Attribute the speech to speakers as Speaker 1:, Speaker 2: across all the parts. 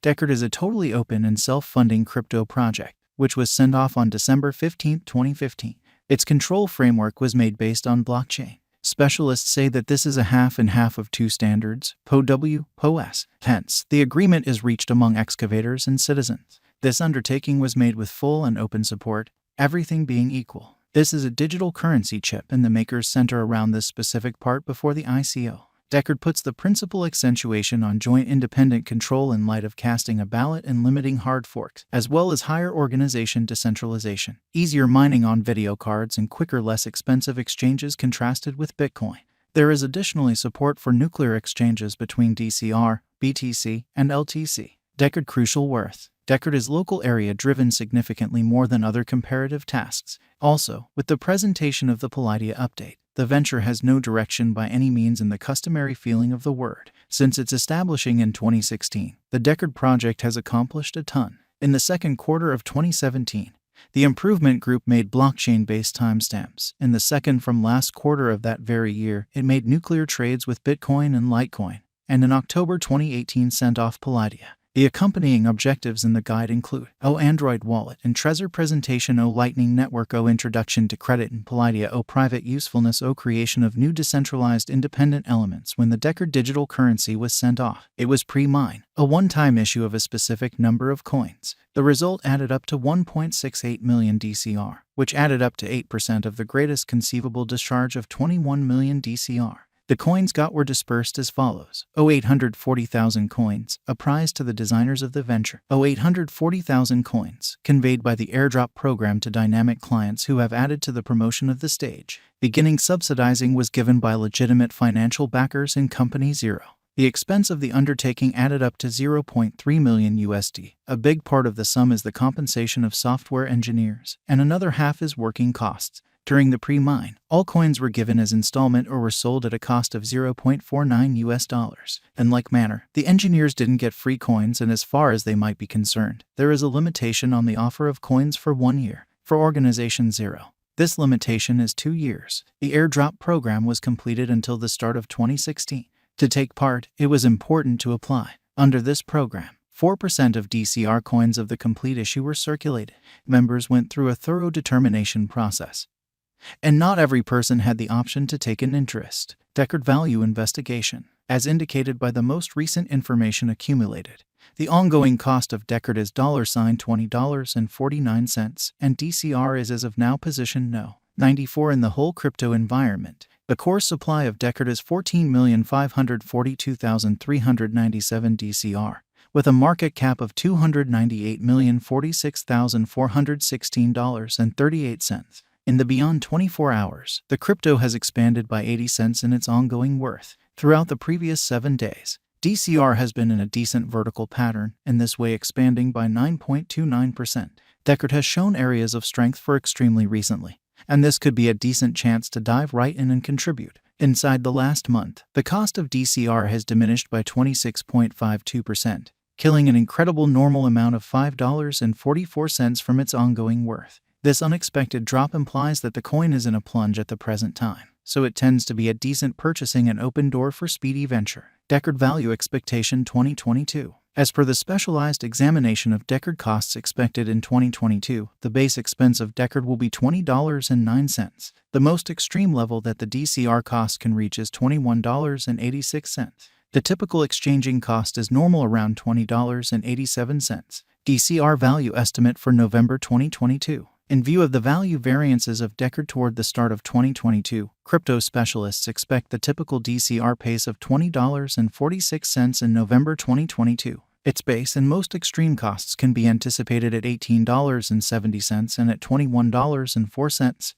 Speaker 1: Decred is a totally open and self-funding crypto project, which was sent off on December 15, 2015. Its control framework was made based on blockchain. Specialists say that this is a half and half of two standards, POW, POS. Hence, the agreement is reached among excavators and citizens. This undertaking was made with full and open support, everything being equal. This is a digital currency chip, and the makers center around this specific part before the ICO. Decred puts the principal accentuation on joint independent control in light of casting a ballot and limiting hard forks, as well as higher organization decentralization, easier mining on video cards, and quicker, less expensive exchanges contrasted with Bitcoin. There is additionally support for nuclear exchanges between DCR, BTC, and LTC. Decred crucial worth. Decred is local area driven significantly more than other comparative tasks. Also, with the presentation of the Palladium update, the venture has no direction by any means in the customary feeling of the word. Since its establishing in 2016, the Decred project has accomplished a ton. In the second quarter of 2017, the improvement group made blockchain-based timestamps. In the second from last quarter of that very year, it made nuclear trades with Bitcoin and Litecoin, and in October 2018 sent off Palladium. The accompanying objectives in the guide include Android wallet and Trezor presentation, Lightning network, introduction to credit and Palladium, private usefulness, creation of new decentralized independent elements. When the Decred digital currency was sent off, it was pre-mine, a one-time issue of a specific number of coins. The result added up to 1.68 million DCR, which added up to 8% of the greatest conceivable discharge of 21 million DCR. The coins got were dispersed as follows: 840,000 coins, a prize to the designers of the venture. 840,000 coins, conveyed by the airdrop program to dynamic clients who have added to the promotion of the stage. Beginning subsidizing was given by legitimate financial backers in Company Zero. The expense of the undertaking added up to 0.3 million USD. A big part of the sum is the compensation of software engineers, and another half is working costs. During the pre-mine, all coins were given as installment or were sold at a cost of $0.49. In like manner, the engineers didn't get free coins, and as far as they might be concerned, there is a limitation on the offer of coins for 1 year. For Organization Zero, this limitation is 2 years. The airdrop program was completed until the start of 2016. To take part, it was important to apply. Under this program, 4% of DCR coins of the complete issue were circulated. Members went through a thorough determination process, and not every person had the option to take an interest. Decred value investigation. As indicated by the most recent information accumulated, the ongoing cost of Decred is $20.49, and DCR is as of now position No. 94 in the whole crypto environment. The core supply of Decred is 14,542,397 DCR, with a market cap of $298,046,416.38. In the beyond 24 hours, the crypto has expanded by 80 cents in its ongoing worth. Throughout the previous 7 days, DCR has been in a decent vertical pattern, in this way expanding by 9.29%. Decred has shown areas of strength for extremely recently, and this could be a decent chance to dive right in and contribute. Inside the last month, the cost of DCR has diminished by 26.52%, killing an incredible normal amount of $5.44 from its ongoing worth. This unexpected drop implies that the coin is in a plunge at the present time, so it tends to be a decent purchasing and open door for speedy venture. Decred value expectation 2022. As per the specialized examination of Decred costs expected in 2022, the base expense of Decred will be $20.09. The most extreme level that the DCR cost can reach is $21.86. The typical exchanging cost is normal around $20.87. DCR value estimate for November 2022. In view of the value variances of Decred toward the start of 2022, crypto specialists expect the typical DCR pace of $20.46 in November 2022. Its base and most extreme costs can be anticipated at $18.70 and at $21.04.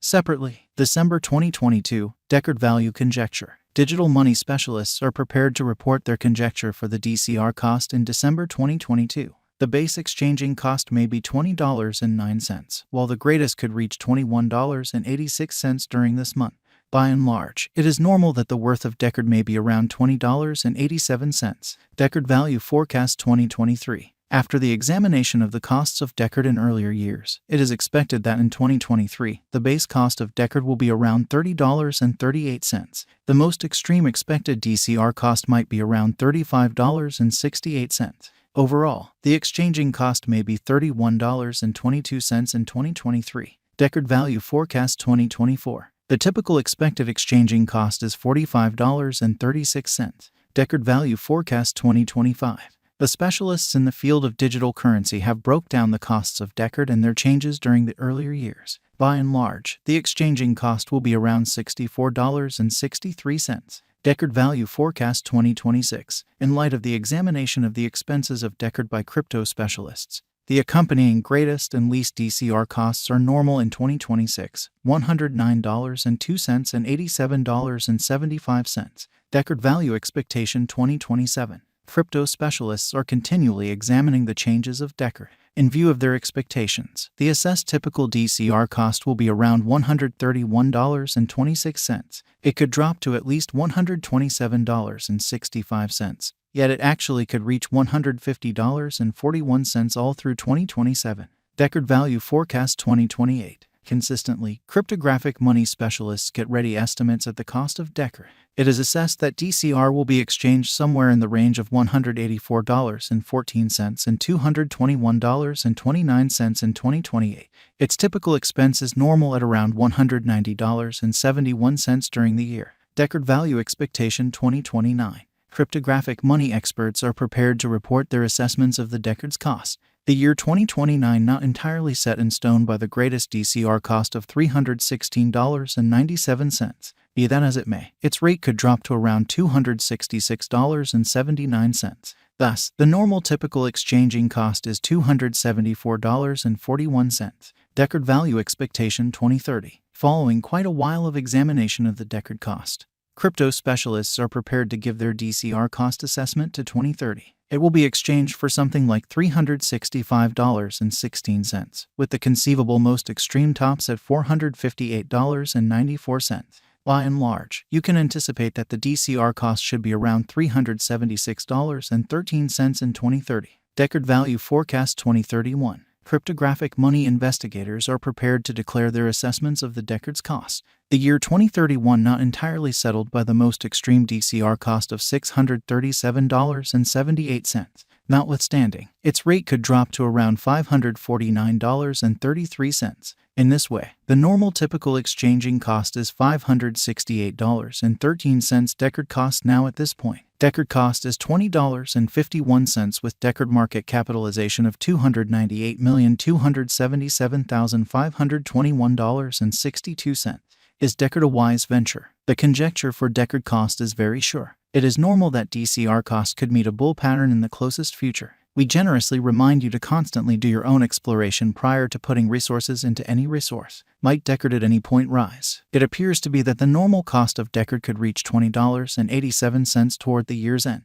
Speaker 1: Separately, December 2022, Decred value conjecture. Digital money specialists are prepared to report their conjecture for the DCR cost in December 2022. The base exchanging cost may be $20.09, while the greatest could reach $21.86 during this month. By and large, it is normal that the worth of Decred may be around $20.87. Decred value forecast 2023. After the examination of the costs of Decred in earlier years, it is expected that in 2023, the base cost of Decred will be around $30.38. The most extreme expected DCR cost might be around $35.68. Overall, the exchanging cost may be $31.22 in 2023. Deckard Value Forecast 2024. The typical expected exchanging cost is $45.36. Deckard Value Forecast 2025. The specialists in the field of digital currency have broke down the costs of Deckard and their changes during the earlier years. By and large, the exchanging cost will be around $64.63. Deckard Value Forecast 2026. In light of the examination of the expenses of Deckard by crypto specialists, the accompanying greatest and least DCR costs are normal in 2026, $109.02 and $87.75. Deckard Value Expectation 2027. Crypto specialists are continually examining the changes of Deckard. In view of their expectations, the assessed typical DCR cost will be around $131.26. It could drop to at least $127.65, yet it actually could reach $150.41 all through 2027. Deckard Value Forecast 2028. Consistently, cryptographic money specialists get ready estimates at the cost of Deckard. It is assessed that DCR will be exchanged somewhere in the range of $184.14 and $221.29 in 2028. Its typical expense is normal at around $190.71 during the year. Deckard Value Expectation 2029. Cryptographic money experts are prepared to report their assessments of the Deckard's cost. The year 2029 not entirely set in stone by the greatest DCR cost of $316.97. Be that as it may, its rate could drop to around $266.79. Thus, the normal typical exchanging cost is $274.41. Deckard Value Expectation 2030. Following quite a while of examination of the Deckard cost, crypto specialists are prepared to give their DCR cost assessment to 2030. It will be exchanged for something like $365.16, with the conceivable most extreme tops at $458.94. By and large, you can anticipate that the DCR cost should be around $376.13 in 2030. Deckard Value Forecast 2031. Cryptographic money investigators are prepared to declare their assessments of the Deckard's cost. The year 2031 not entirely settled by the most extreme DCR cost of $637.78. Notwithstanding, its rate could drop to around $549.33. In this way, the normal typical exchanging cost is $568.13. Deckard cost now at this point. Deckard cost is $20.51 with Deckard market capitalization of $298,277,521.62. Is Deckard a wise venture? The conjecture for Deckard cost is very sure. It is normal that DCR cost could meet a bull pattern in the closest future. We generously remind you to constantly do your own exploration prior to putting resources into any resource. Might Deckard at any point rise? It appears to be that the normal cost of Deckard could reach $20.87 toward the year's end.